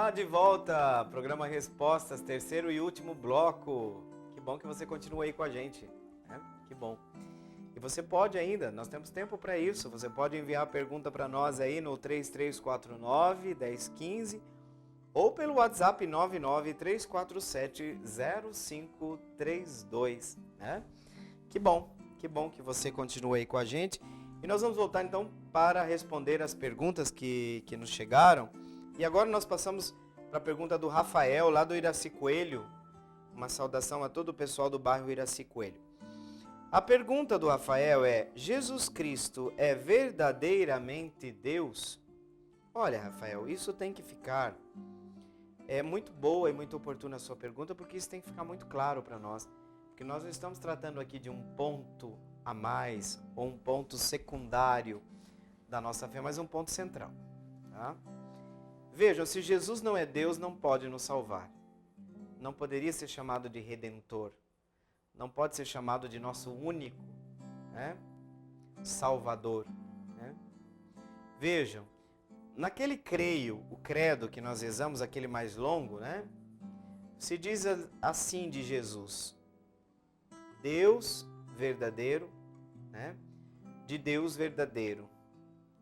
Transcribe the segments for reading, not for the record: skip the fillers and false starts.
Olá, de volta! Programa Respostas, terceiro e último bloco. Que bom que você continua aí com a gente, né? Que bom. E você pode ainda, nós temos tempo para isso, você pode enviar a pergunta para nós aí no 3349-1015 ou pelo WhatsApp 993470532, né? Que bom que você continua aí com a gente. E nós vamos voltar então para responder as perguntas que nos chegaram. E agora nós passamos para a pergunta do Rafael, lá do Iraci Coelho. Uma saudação a todo o pessoal do bairro Iraci Coelho. A pergunta do Rafael é: Jesus Cristo é verdadeiramente Deus? Olha, Rafael, isso tem que ficar... É muito boa e muito oportuna a sua pergunta, porque isso tem que ficar muito claro para nós. Porque nós não estamos tratando aqui de um ponto a mais, ou um ponto secundário da nossa fé, mas um ponto central, tá? Vejam, se Jesus não é Deus, não pode nos salvar. Não poderia ser chamado de Redentor. Não pode ser chamado de nosso único, né, Salvador, né? Vejam, naquele o credo que nós rezamos, aquele mais longo, né, se diz assim de Jesus: Deus verdadeiro, né, de Deus verdadeiro,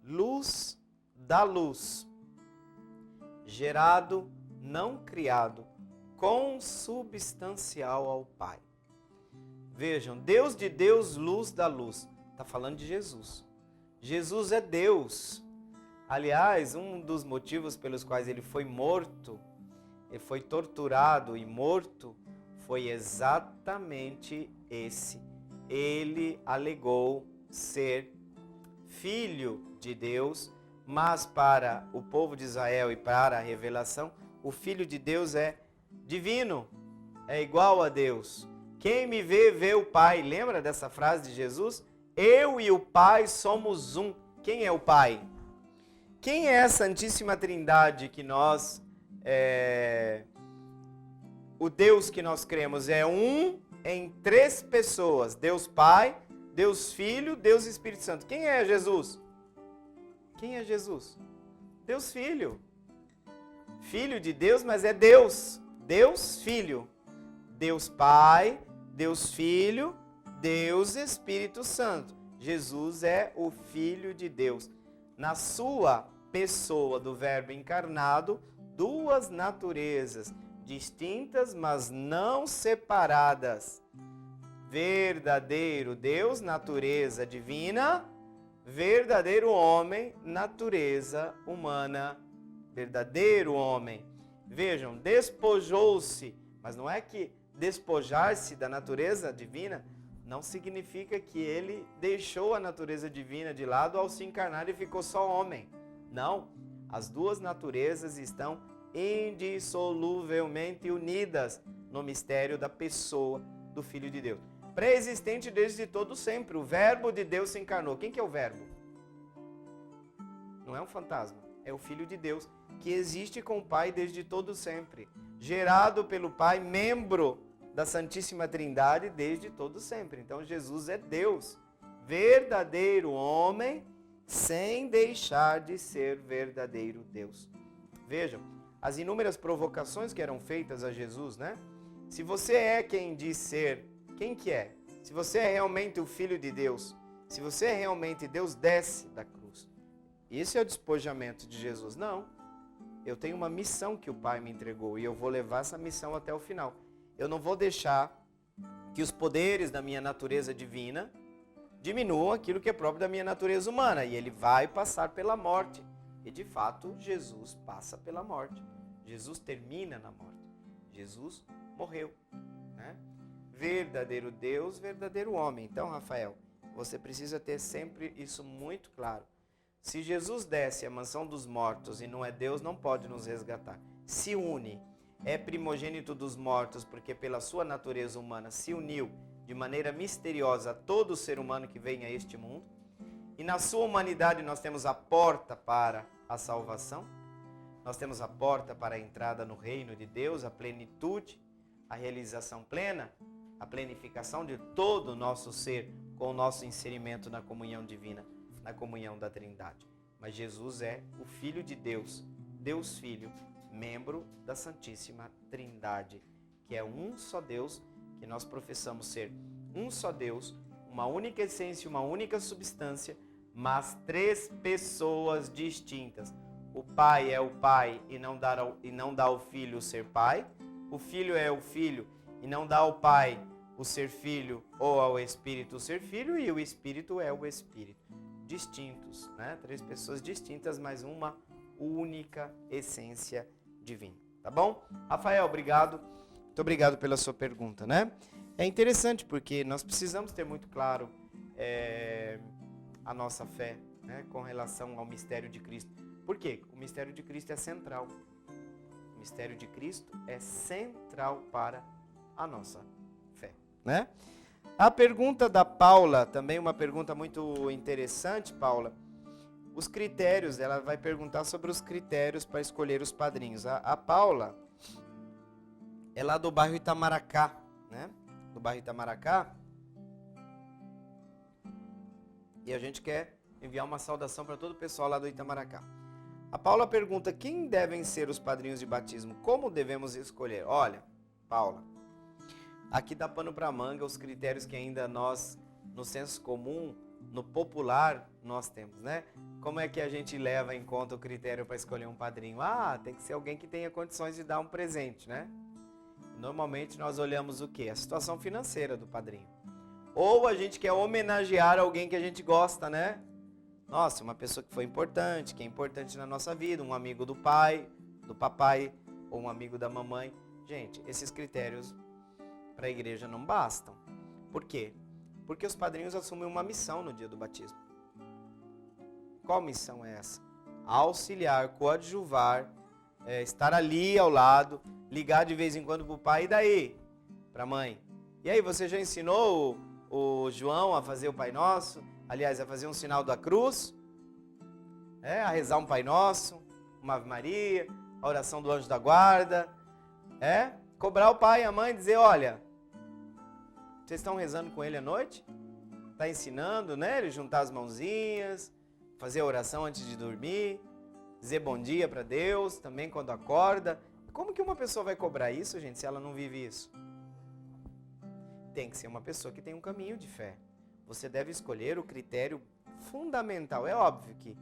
luz da luz, gerado, não criado, consubstancial ao Pai. Vejam, Deus de Deus, luz da luz. Está falando de Jesus. Jesus é Deus. Aliás, um dos motivos pelos quais ele foi morto, ele foi torturado e morto, foi exatamente esse. Ele alegou ser filho de Deus, mas para o povo de Israel e para a revelação, o Filho de Deus é divino, é igual a Deus. Quem me vê, vê o Pai. Lembra dessa frase de Jesus? Eu e o Pai somos um. Quem é o Pai? Quem é a Santíssima Trindade que nós... O Deus que nós cremos é um em três pessoas. Deus Pai, Deus Filho, Deus Espírito Santo. Quem é Jesus? Quem é Jesus? Deus Filho. Filho de Deus, mas é Deus. Deus Filho. Deus Pai, Deus Filho, Deus Espírito Santo. Jesus é o Filho de Deus. Na sua pessoa do Verbo encarnado, duas naturezas distintas, mas não separadas. Verdadeiro Deus, natureza divina. Verdadeiro homem, natureza humana. Verdadeiro homem. Vejam, despojou-se, mas não é que despojar-se da natureza divina não significa que ele deixou a natureza divina de lado ao se encarnar e ficou só homem. Não, as duas naturezas estão indissoluvelmente unidas no mistério da pessoa do Filho de Deus. Pré-existente desde todo sempre, o Verbo de Deus se encarnou. Quem que é o Verbo? Não é um fantasma, é o Filho de Deus, que existe com o Pai desde todo sempre. Gerado pelo Pai, membro da Santíssima Trindade desde todo sempre. Então Jesus é Deus, verdadeiro homem, sem deixar de ser verdadeiro Deus. Vejam, as inúmeras provocações que eram feitas a Jesus, né? Se você é quem diz ser, quem que é? Se você é realmente o Filho de Deus, se você é realmente Deus, desce da cruz. Esse é o despojamento de Jesus. Não, eu tenho uma missão que o Pai me entregou e eu vou levar essa missão até o final. Eu não vou deixar que os poderes da minha natureza divina diminuam aquilo que é próprio da minha natureza humana. E ele vai passar pela morte. E de fato, Jesus passa pela morte. Jesus termina na morte. Jesus morreu, né? Verdadeiro Deus, verdadeiro homem. Então, Rafael, você precisa ter sempre isso muito claro. Se Jesus desce à mansão dos mortos e não é Deus, não pode nos resgatar. Se une, é primogênito dos mortos, porque pela sua natureza humana se uniu de maneira misteriosa a todo ser humano que vem a este mundo. E na sua humanidade nós temos a porta para a salvação, nós temos a porta para a entrada no reino de Deus, a plenitude, a realização plena, a plenificação de todo o nosso ser com o nosso inserimento na comunhão divina, na comunhão da Trindade. Mas Jesus é o Filho de Deus, Deus Filho, membro da Santíssima Trindade, que é um só Deus, que nós professamos ser um só Deus, uma única essência, uma única substância, mas três pessoas distintas. O Pai é o Pai e não dá ao Filho ser Pai. O Filho é o Filho e não dá ao Pai o ser Filho ou ao Espírito o ser Filho. E o Espírito é o Espírito. Distintos, né? Três pessoas distintas, mas uma única essência divina. Tá bom? Rafael, obrigado. Muito obrigado pela sua pergunta, né? É interessante porque nós precisamos ter muito claro a nossa fé, né, com relação ao mistério de Cristo. Por quê? O mistério de Cristo é central. O mistério de Cristo é central para a nossa fé, né? A pergunta da Paula, também uma pergunta muito interessante, Paula. Os critérios, ela vai perguntar sobre os critérios para escolher os padrinhos. A Paula é lá do bairro Itamaracá, né? Do bairro Itamaracá. E a gente quer enviar uma saudação para todo o pessoal lá do Itamaracá. A Paula pergunta: quem devem ser os padrinhos de batismo? Como devemos escolher? Olha, Paula, aqui dá pano para manga os critérios que ainda nós, no senso comum, no popular, nós temos, né? Como é que a gente leva em conta o critério para escolher um padrinho? Ah, tem que ser alguém que tenha condições de dar um presente, né? Normalmente nós olhamos o quê? A situação financeira do padrinho. Ou a gente quer homenagear alguém que a gente gosta, né? Nossa, uma pessoa que foi importante, que é importante na nossa vida, um amigo do pai, do papai, ou um amigo da mamãe. Gente, esses critérios para a igreja não bastam. Por quê? Porque os padrinhos assumem uma missão no dia do batismo. Qual missão é essa? Auxiliar, coadjuvar, estar ali ao lado, ligar de vez em quando para o pai, e daí? Para a mãe. E aí, você já ensinou o João a fazer o Pai Nosso? Aliás, a fazer um sinal da cruz? A rezar um Pai Nosso, uma Ave Maria, a oração do anjo da guarda. Cobrar o pai e a mãe, dizer: olha, vocês estão rezando com ele à noite? Está ensinando, né? Ele juntar as mãozinhas, fazer a oração antes de dormir, dizer bom dia para Deus também quando acorda. Como que uma pessoa vai cobrar isso, gente, se ela não vive isso? Tem que ser uma pessoa que tem um caminho de fé. Você deve escolher o critério fundamental. É óbvio que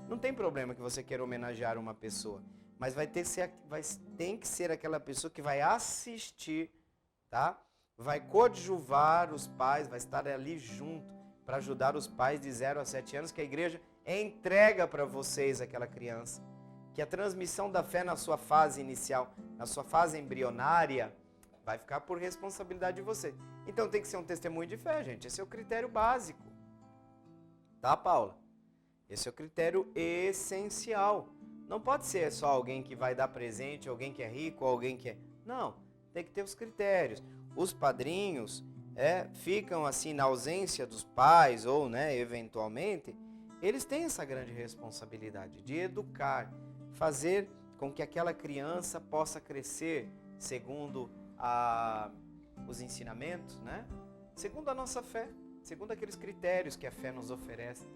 não tem problema que você queira homenagear uma pessoa, mas tem que ser aquela pessoa que vai assistir, tá? Vai coadjuvar os pais, vai estar ali junto para ajudar os pais de 0 a 7 anos, que a igreja entrega para vocês aquela criança. Que a transmissão da fé na sua fase inicial, na sua fase embrionária, vai ficar por responsabilidade de você. Então tem que ser um testemunho de fé, gente. Esse é o critério básico. Tá, Paula? Esse é o critério essencial. Não pode ser só alguém que vai dar presente, alguém que é rico, alguém que é... Não, tem que ter os critérios. Os padrinhos ficam assim na ausência dos pais ou, né, eventualmente, eles têm essa grande responsabilidade de educar, fazer com que aquela criança possa crescer segundo os ensinamentos, né? Segundo a nossa fé, segundo aqueles critérios que a fé nos oferece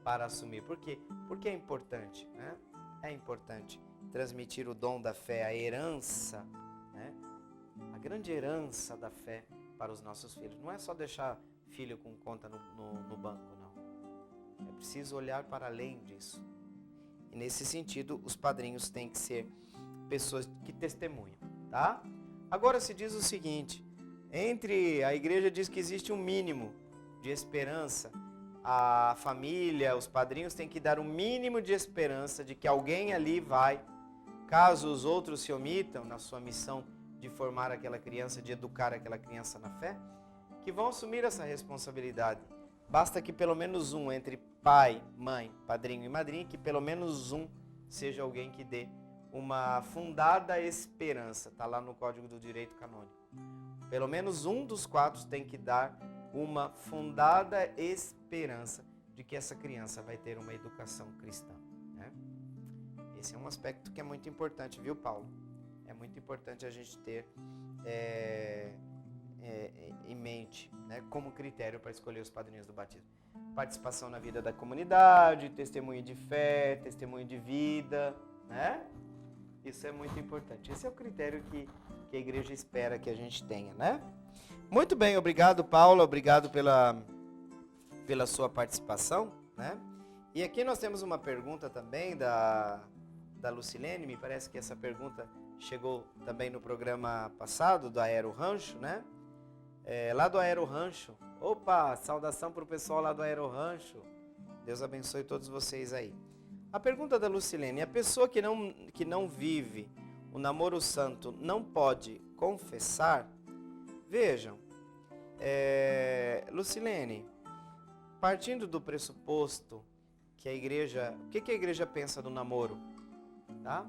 para assumir. Por quê? Porque é importante, né? É importante transmitir o dom da fé, a herança, né? A grande herança da fé para os nossos filhos. Não é só deixar filho com conta no banco, não. É preciso olhar para além disso. E nesse sentido, os padrinhos têm que ser pessoas que testemunham, tá? Agora se diz o seguinte: a igreja diz que existe um mínimo de esperança. A família, os padrinhos têm que dar um mínimo de esperança de que alguém ali vai, caso os outros se omitam na sua missão de formar aquela criança, de educar aquela criança na fé, que vão assumir essa responsabilidade. Basta que pelo menos um, entre pai, mãe, padrinho e madrinha, que pelo menos um seja alguém que dê uma fundada esperança. Está lá no Código do Direito Canônico. Pelo menos um dos 4 tem que dar uma fundada esperança de que essa criança vai ter uma educação cristã, né? Esse é um aspecto que é muito importante, viu, Paulo? É muito importante a gente ter em mente, né, como critério para escolher os padrinhos do batismo. Participação na vida da comunidade, testemunho de fé, testemunho de vida, né? Isso é muito importante. Esse é o critério que a igreja espera que a gente tenha, né? Muito bem, obrigado, Paula, obrigado pela sua participação, né? E aqui nós temos uma pergunta também da Lucilene, me parece que essa pergunta chegou também no programa passado, do Aero Rancho, né? Lá do Aero Rancho. Opa, saudação para o pessoal lá do Aero Rancho. Deus abençoe todos vocês aí. A pergunta da Lucilene: a pessoa que não vive o namoro santo não pode confessar? Vejam, Lucilene, partindo do pressuposto que a igreja... O que a igreja pensa do namoro? Tá?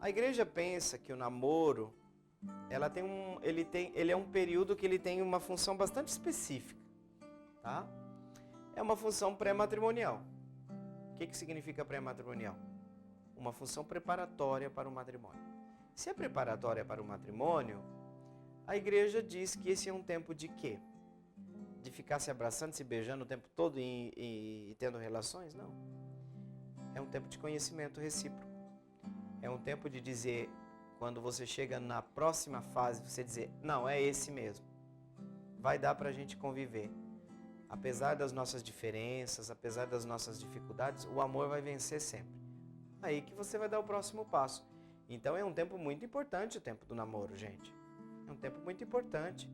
A igreja pensa que o namoro, ele é um período que ele tem uma função bastante específica. Tá? É uma função pré-matrimonial. O que significa pré-matrimonial? Uma função preparatória para o matrimônio. Se é preparatória para o matrimônio, a igreja diz que esse é um tempo de quê? De ficar se abraçando, se beijando o tempo todo e tendo relações? Não. É um tempo de conhecimento recíproco. É um tempo de dizer, quando você chega na próxima fase, você dizer, não, é esse mesmo. Vai dar para a gente conviver. Apesar das nossas diferenças, apesar das nossas dificuldades, o amor vai vencer sempre. Aí que você vai dar o próximo passo. Então é um tempo muito importante o tempo do namoro, gente. É um tempo muito importante.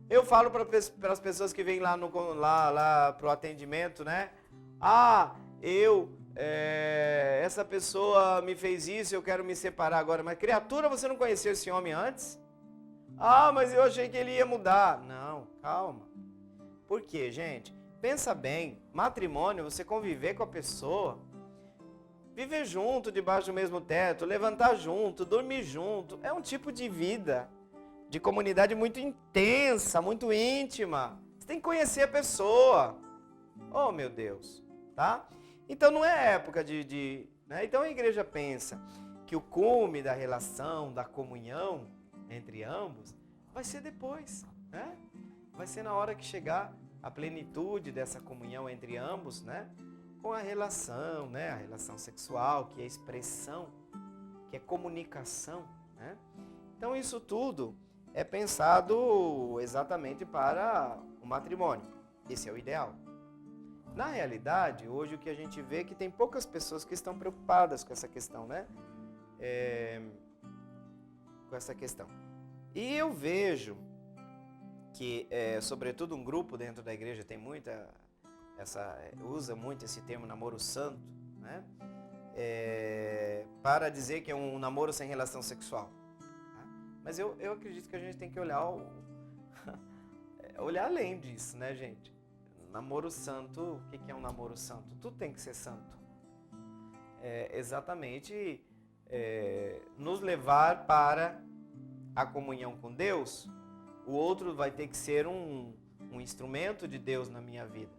Eu falo para as pessoas que vêm lá para o atendimento, né? Essa pessoa me fez isso, eu quero me separar agora. Mas criatura, você não conheceu esse homem antes? Mas eu achei que ele ia mudar. Não, calma. Por quê, gente? Pensa bem, matrimônio, você conviver com a pessoa, viver junto debaixo do mesmo teto, levantar junto, dormir junto, é um tipo de vida, de comunidade muito intensa, muito íntima. Você tem que conhecer a pessoa. Oh, meu Deus, tá? Então não é época né? Então a igreja pensa que o cume da relação, da comunhão entre ambos, vai ser depois, né? Vai ser na hora que chegar a plenitude dessa comunhão entre ambos, né? Com a relação, né? A relação sexual, que é expressão, que é comunicação, né? Então isso tudo é pensado exatamente para o matrimônio. Esse é o ideal. Na realidade, hoje o que a gente vê é que tem poucas pessoas que estão preocupadas com essa questão, né? Com essa questão. E eu vejo que, sobretudo um grupo dentro da igreja tem usa muito esse termo namoro santo, né? Para dizer que é um namoro sem relação sexual. Tá? Mas eu acredito que a gente tem que olhar além disso, né, gente? Namoro santo, o que é um namoro santo? Tudo tem que ser santo. Exatamente nos levar para a comunhão com Deus. O outro vai ter que ser um instrumento de Deus na minha vida.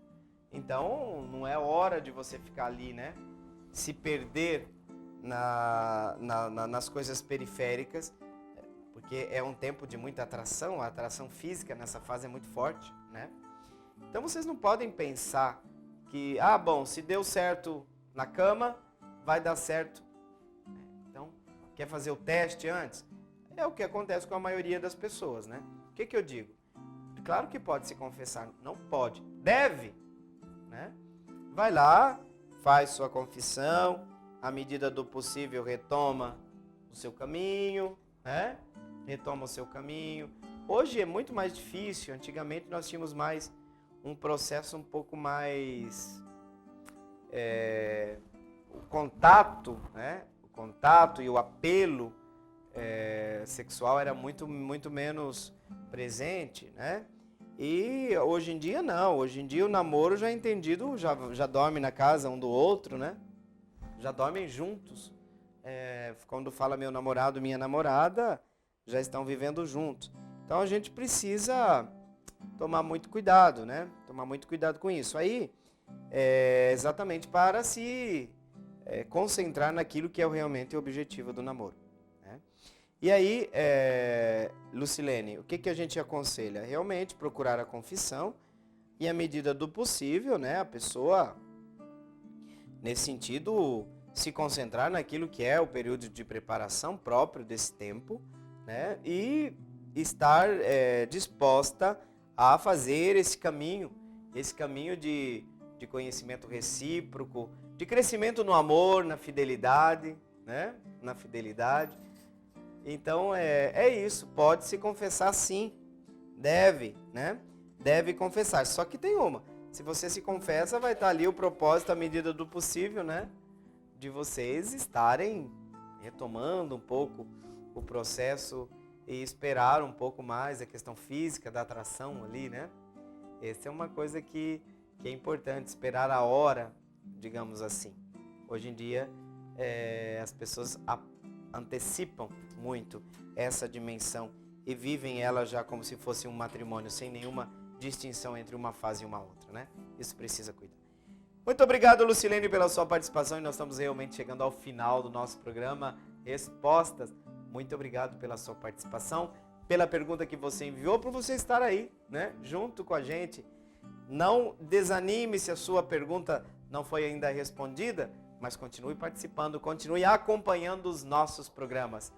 Então, não é hora de você ficar ali, né? Se perder nas coisas periféricas, porque é um tempo de muita atração, a atração física nessa fase é muito forte, né? Então, vocês não podem pensar que, se deu certo na cama, vai dar certo. Então, quer fazer o teste antes? É o que acontece com a maioria das pessoas, né? O que eu digo? Claro que pode se confessar, não pode. Deve, né? Vai lá, faz sua confissão, à medida do possível retoma o seu caminho, né? Retoma o seu caminho. Hoje é muito mais difícil, antigamente nós tínhamos mais um processo um pouco mais... o contato, né? O contato e o apelo sexual era muito, muito menos presente, né? E hoje em dia não, hoje em dia o namoro já é entendido, já dorme na casa um do outro, né? Já dormem juntos. Quando fala meu namorado, minha namorada, já estão vivendo juntos. Então a gente precisa tomar muito cuidado, né? Tomar muito cuidado com isso. Aí, exatamente para se concentrar naquilo que é realmente o objetivo do namoro. E aí, Lucilene, o que a gente aconselha? Realmente procurar a confissão e, à medida do possível, né, a pessoa, nesse sentido, se concentrar naquilo que é o período de preparação próprio desse tempo, né? E estar disposta a fazer esse caminho de conhecimento recíproco, de crescimento no amor, na fidelidade, né? Na fidelidade. Então é isso, pode se confessar sim, deve, né? Deve confessar, só que tem uma, se você se confessa, vai estar ali o propósito, à medida do possível, né? De vocês estarem retomando um pouco o processo e esperar um pouco mais a questão física da atração ali, né? Essa é uma coisa que é importante, esperar a hora, digamos assim. Hoje em dia, as pessoas antecipam muito essa dimensão e vivem ela já como se fosse um matrimônio, sem nenhuma distinção entre uma fase e uma outra, né? Isso precisa cuidar. Muito obrigado, Lucilene, pela sua participação, e nós estamos realmente chegando ao final do nosso programa Respostas. Muito obrigado pela sua participação, pela pergunta que você enviou, por você estar aí, né, junto com a gente. Não desanime se a sua pergunta não foi ainda respondida, mas continue participando, continue acompanhando os nossos programas.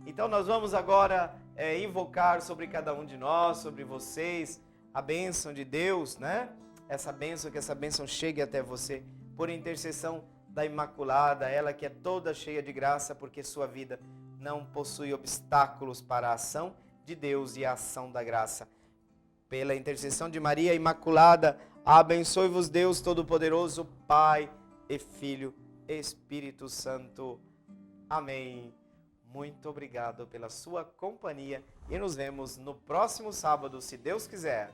Então nós vamos agora invocar sobre cada um de nós, sobre vocês, a bênção de Deus, né? Que essa bênção chegue até você, por intercessão da Imaculada, ela que é toda cheia de graça, porque sua vida não possui obstáculos para a ação de Deus e a ação da graça. Pela intercessão de Maria Imaculada, abençoe-vos Deus Todo-Poderoso, Pai e Filho, Espírito Santo. Amém. Muito obrigado pela sua companhia e nos vemos no próximo sábado, se Deus quiser.